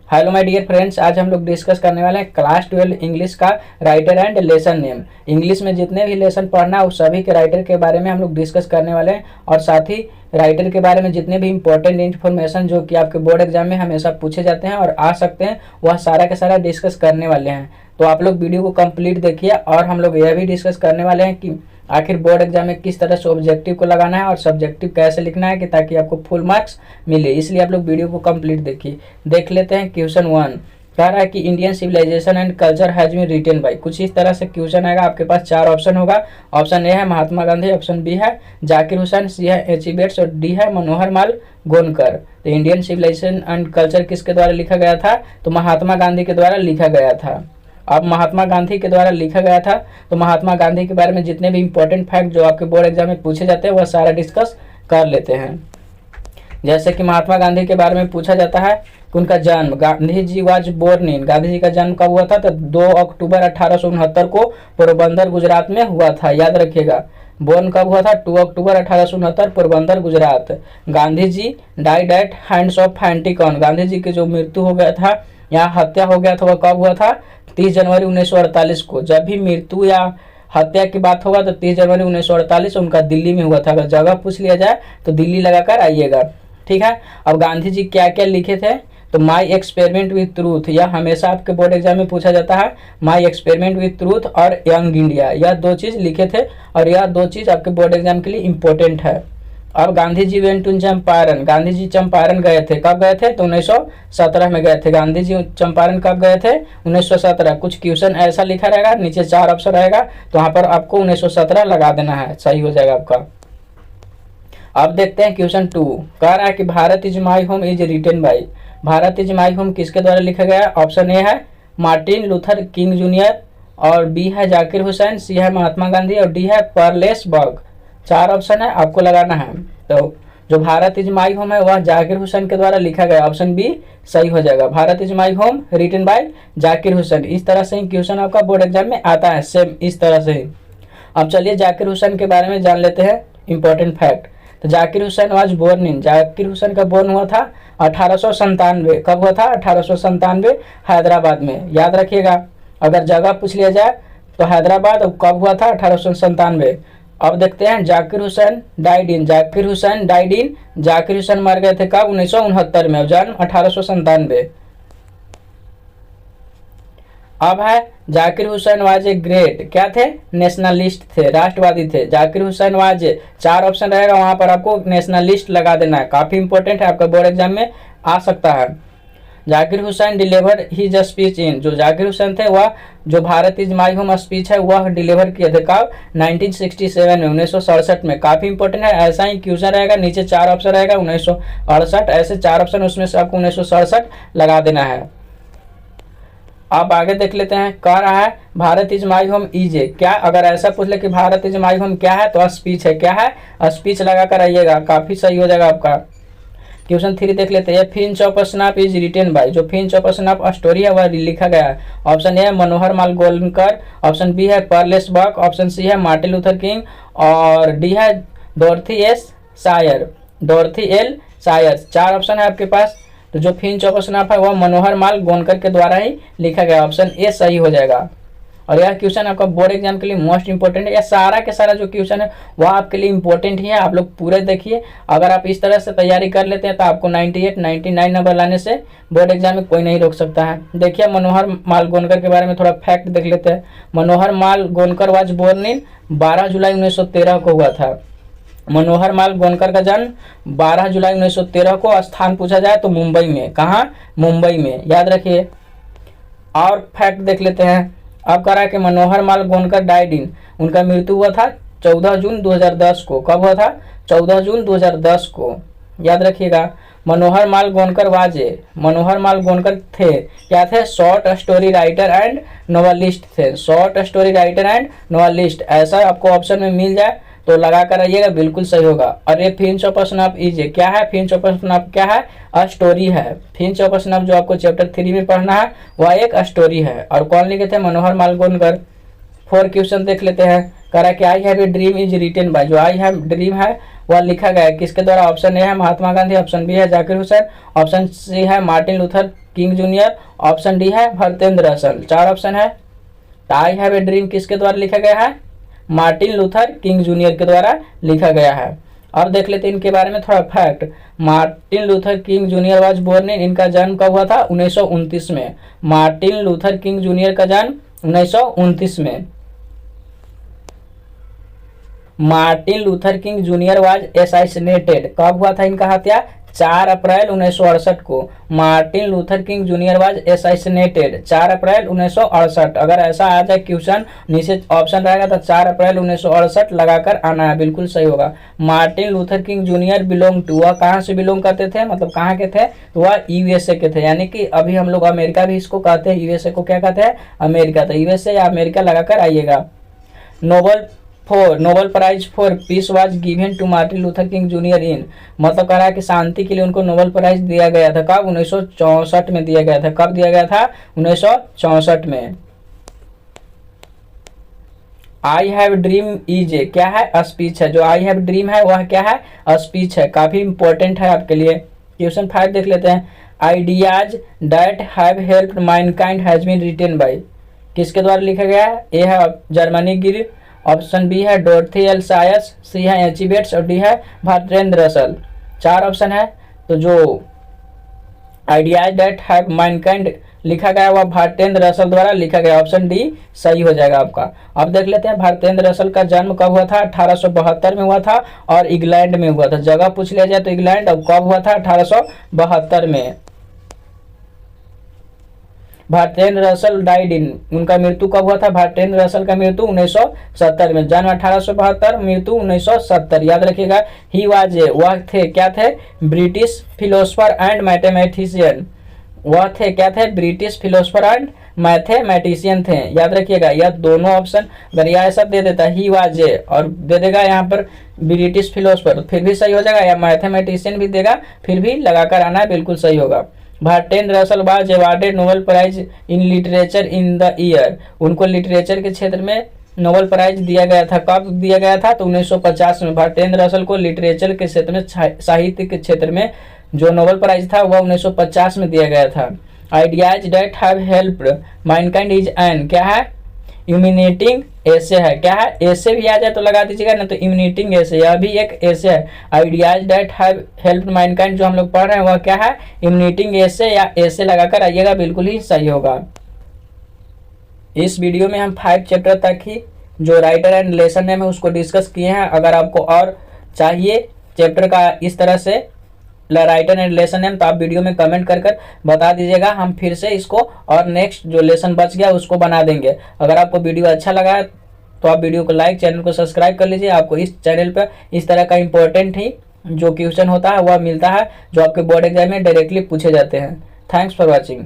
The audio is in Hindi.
हेलो माय डियर फ्रेंड्स, आज हम लोग डिस्कस करने वाले हैं क्लास 12 इंग्लिश का writer and lesson name. English में जितने भी लेसन पढ़ना है उस सभी के राइटर के बारे में हम लोग डिस्कस करने वाले हैं और साथ ही राइटर के बारे में जितने भी इंपॉर्टेंट इन्फॉर्मेशन जो कि आपके बोर्ड एग्जाम में हमेशा पूछे जाते हैं और आ सकते हैं वह सारा के सारा डिस्कस करने वाले हैं। तो आप लोग वीडियो को कंप्लीट देखिए और हम लोग यह भी डिस्कस करने वाले हैं कि आखिर बोर्ड एग्जाम में किस तरह से ऑब्जेक्टिव को लगाना है और सब्जेक्टिव कैसे लिखना है कि ताकि आपको फुल मार्क्स मिले। इसलिए आप लोग वीडियो को कंप्लीट देखिए। देख लेते हैं क्वेश्चन 1। कह रहा है कि Indian civilization and culture has been written by. कुछ इस तरह से क्वेश्चन आएगा। आपके पास 4 ऑप्शन होगा। ऑप्शन ए है महात्मा गांधी, ऑप्शन बी है जाकिर हुसैन, सी है एच.ई. बेट्स और डी है मनोहर माल गोनकर। तो इंडियन सिविलाइजेशन एंड कल्चर किसके द्वारा लिखा गया था? तो महात्मा गांधी के द्वारा लिखा गया था। अब महात्मा गांधी के द्वारा लिखा गया था तो महात्मा गांधी के बारे में जितने भी इंपॉर्टेंट फैक्ट जो आपके बोर्ड एग्जाम में पूछे जाते हैं वह सारा डिस्कस कर लेते हैं। जैसे कि महात्मा गांधी के बारे में पूछा जाता है कि उनका जन्म, गांधी जी वाज बोर्न इन, गांधी जी का जन्म कब हुआ था? तो 2 अक्टूबर 1869 को पोरबंदर गुजरात में हुआ था। याद रखिएगा, बोर्न कब हुआ था? 2 October 1869 Porbandar Gujarat. Gandhi ji died at hands of हैंटिकॉन, गांधी जी की जो मृत्यु हो गया था, यहाँ हत्या हो गया था, वह कब हुआ था? 30 जनवरी 1948 को। जब भी मृत्यु या हत्या की बात होगा तो 30 जनवरी 1948 उनका दिल्ली में हुआ था। अगर जगह पूछ लिया जाए तो दिल्ली लगाकर आइएगा, ठीक है। अब गांधी जी क्या क्या लिखे थे? तो माई एक्सपेरिमेंट विथ ट्रूथ, यह हमेशा आपके बोर्ड एग्जाम में पूछा जाता है। माई एक्सपेरिमेंट विथ ट्रूथ और यंग इंडिया, यह 2 चीज लिखे थे और यह 2 चीज आपके बोर्ड एग्जाम के लिए इंपॉर्टेंट है। अब गांधी जी वेंट टू चंपारण, गांधी जी चंपारण गए थे। कब गए थे? तो 1917 में गए थे। गांधी जी चंपारण कब गए थे? 1917। कुछ क्वेश्चन ऐसा लिखा रहेगा, नीचे 4 ऑप्शन रहेगा तो वहां पर आपको 1917 लगा देना है, सही हो जाएगा आपका। अब देखते हैं क्वेश्चन 2। कह रहा है कि Bharat is my home is written by. Bharat is my home किसके द्वारा लिखा गया? ऑप्शन ए है मार्टिन लूथर किंग जूनियर और बी है जाकिर हुसैन, सी है महात्मा गांधी और डी है पर्लेस बर्ग। 4 ऑप्शन है, आपको लगाना है। तो जो भारत इज माई होम है वह जाकिर हुसैन के द्वारा लिखा गया, ऑप्शन बी सही हो जाएगा। Bharat is my home written by Zakir Hussain. इस तरह से ही क्वेश्चन आपका बोर्ड एग्जाम में आता है, सेम इस तरह से ही। अब चलिए जाकिर हुसैन के बारे में जान लेते हैं इंपॉर्टेंट फैक्ट। तो Zakir Hussain was born in, Zakir Hussain का बोर्न हुआ था 1897। कब हुआ था? 1897 हैदराबाद में। याद रखिएगा, अगर जगह पूछ लिया जाए तो हैदराबाद कब हुआ था? 1897। अब देखते हैं Zakir Hussain died in, Zakir Hussain died in, Zakir Hussain मर गए थे कब? 1969 में, जन्म 1897। अब है Zakir Hussain was a great, क्या थे? नेशनलिस्ट थे, राष्ट्रवादी थे। जाकिर हुसैन वाज, 4 ऑप्शन रहेगा, वहां पर आपको नेशनलिस्ट लगा देना है। काफी इंपॉर्टेंट है, आपका बोर्ड एग्जाम में आ सकता है। Zakir Hussain deliver his speech in, जो जाकिर हुसैन थे वह जो Bharat is my home speech है वह डिलीवर किए थे कब? 1967 में, 1967 में। काफी इंपॉर्टेंट है, ऐसा ही क्वेश्चन रहेगा, नीचे 4 ऑप्शन रहेगा 1968, ऐसे 4 ऑप्शन, उसमें से आपको 1967 लगा देना है। अब आगे देख लेते हैं। कह रहा है Bharat is my home is a, क्या अगर ऐसा पूछ ले कि भारत इज माई होम क्या है तो स्पीच है। क्या है? स्पीच लगा कर आइएगा, काफी सही हो जाएगा आपका। क्वेश्चन 3 देख लेते हैं। Finch of snap is written by, जो फिंच ऑफ स्नैप स्टोरी है वह लिखा गया है। ऑप्शन ए है Manohar Malgonkar, option B है पर्लेस बर्ग, ऑप्शन सी है मार्टिन लूथर किंग और डी है Dorothy S Sayer, Dorothy L Sayer. 4 option है आपके पास। तो जो फिंच ऑफ स्नैप है वह मनोहर माल गोनकर के द्वारा ही लिखा गया, ऑप्शन ए सही हो जाएगा। और यह क्वेश्चन आपका बोर्ड एग्जाम के लिए मोस्ट इंपॉर्टेंट है। यह सारा के सारा जो क्वेश्चन है वह आपके लिए इंपॉर्टेंट ही है, आप लोग पूरे देखिए। अगर आप इस तरह से तैयारी कर लेते हैं तो आपको 98, 99 नंबर लाने से बोर्ड एग्जाम में कोई नहीं रोक सकता है। देखिए मनोहर माल गोनकर के बारे में थोड़ा फैक्ट देख लेते हैं। मनोहर माल गोनकर वाज बोर्न इन 12 जुलाई 1913 को हुआ था। मनोहर माल गोनकर का जन्म 12 जुलाई 1913 को। स्थान पूछा जाए तो मुंबई में। कहाँ? मुंबई में, याद रखिए। और फैक्ट देख लेते हैं। अब कह रहा है कि मनोहर माल गोनकर डाइड इन, उनका मृत्यु हुआ था 14 जून 2010 को। कब हुआ था? 14 जून 2010 को, याद रखिएगा। मनोहर माल गोनकर वाजे, मनोहर माल गोनकर थे क्या थे? Short story writer and novelist थे, short story writer and novelist. ऐसा आपको ऑप्शन में मिल जाए तो लगा कर आइएगा, बिल्कुल सही होगा। और ये फिंच ऑफ स्नैप इज क्या है? फिंच ऑफ स्नैप क्या है? स्टोरी है। फिंच ऑफ स्नैप जो आपको चैप्टर 3 में पढ़ना है वह एक स्टोरी है। और कौन लिखे थे? मनोहर माल गोनकर। 4 क्वेश्चन देख लेते हैं। कह रहा है कि I have a dream is written by, जो आई हैव ड्रीम है वह लिखा गया है किसके द्वारा? ऑप्शन ए है महात्मा गांधी, ऑप्शन बी है जाकिर हुसैन, ऑप्शन सी है Martin Luther King junior, option D है भरतेंद्र रसल। 4 ऑप्शन है। आई हैव ए ड्रीम किसके द्वारा लिखा गया है? मार्टिन लूथर किंग जूनियर के द्वारा लिखा गया है। और देख लेते हैं इनके बारे में थोड़ा fact. Martin Luther King Junior was born in, इनका जन्म कब हुआ था? 1929 में। मार्टिन लूथर किंग जूनियर का जन्म 1929 में। Martin Luther King Junior was assassinated, कब हुआ था इनका हत्या? 4 अप्रैल 1968 को। Martin Luther King Junior was assassinated 4 अप्रैल 1968। अगर ऐसा आ जाए क्वेश्चन, नीचे ऑप्शन रहेगा तो 4 अप्रैल 1968 लगाकर आना है, बिल्कुल सही होगा। Martin Luther King Junior belong to, वह कहाँ से बिलोंग करते थे, मतलब कहाँ के थे? तो वह यूएसए के थे, यानी कि अभी हम लोग अमेरिका भी इसको कहते हैं, यूएसए को क्या कहते हैं? अमेरिका। तो यूएसए या अमेरिका लगाकर आइएगा। Nobel Prize for peace was given to Martin Luther King Junior in, मतलब कह रहा है कि शांति के लिए उनको नोबेल प्राइज दिया गया था। कब? 1964 में दिया गया था। कब दिया गया था? 1964 में। आई हैव ड्रीम इज क्या है? स्पीच है। जो आई हैव ड्रीम है वह क्या है? स्पीच है। काफी इंपॉर्टेंट है आपके लिए। क्वेश्चन 5 देख लेते हैं। Ideas that have helped mankind has been written by, किसके द्वारा लिखा गया है? ए है जर्मनी गिर, ऑप्शन बी है डोरथी एल सायस, सी है एची बेट्स और डी है भरतेंद्र रसल। 4 ऑप्शन है। तो जो आइडियाज दैट हैव मैनकाइंड लिखा गया वह भरतेंद्र रसल द्वारा लिखा गया, ऑप्शन डी सही हो जाएगा आपका। अब देख लेते हैं भरतेंद्र रसल का जन्म कब हुआ था? 1872 में हुआ था और इंग्लैंड में हुआ था। जगह पूछ लिया जाए तो इंग्लैंड। और कब हुआ था? 1872 में। भरतेंद्र रसल डाइड इन, उनका मृत्यु कब हुआ था? भरतेंद्र रसल का मृत्यु 1970 में। जन्म 1872, मृत्यु 1970, याद रखिएगा। ही वाज ए, वह थे क्या थे? British philosopher and mathematician. वह थे क्या थे? ब्रिटिश फिलोसफर एंड मैथमेटिशियन थे, याद रखिएगा। यह दोनों ऑप्शन अगर यह ऐसा दे देता ही वाज ए और दे देगा यहाँ पर ब्रिटिश फिलोसफर, फिर भी सही हो जाएगा, या मैथमेटिशियन भी देगा फिर भी लगाकर आना है, बिल्कुल सही होगा। Bertrand Russell was awarded Nobel Prize in literature in the year, उनको लिटरेचर के क्षेत्र में नोबेल प्राइज दिया गया था। कब दिया गया था? तो 1950 में। भरतेंद्र रसल को लिटरेचर के क्षेत्र में, साहित्य के क्षेत्र में जो नोबेल प्राइज था वह 1950 में दिया गया था। Ideas that have helped Mankind is an, क्या है? इम्यूनेटिंग ऐसे है। क्या है? ऐसे भी आ जाए तो लगा दीजिएगा, ना तो इम्यूनेटिंग ऐसे, यह भी एक ऐसे है। Ideas that have helped Mankind जो हम लोग पढ़ रहे हैं वह क्या है? इम्यूनेटिंग ऐसे या ऐसे लगाकर आइएगा, बिल्कुल ही सही होगा। इस वीडियो में हम 5 चैप्टर तक ही जो राइटर एंड लेसन नेम है उसको डिस्कस किए हैं। अगर आपको और चाहिए चैप्टर का इस तरह से राइटर एंड लेसन नेम तो आप वीडियो में कमेंट कर बता दीजिएगा, हम फिर से इसको और नेक्स्ट जो लेसन बच गया उसको बना देंगे। अगर आपको वीडियो अच्छा लगा है तो आप वीडियो को लाइक, चैनल को सब्सक्राइब कर लीजिए। आपको इस चैनल पर इस तरह का इंपॉर्टेंट ही जो क्वेश्चन होता है वह मिलता है, जो आपके बोर्ड एग्जाम में डायरेक्टली पूछे जाते हैं। Thanks for watching.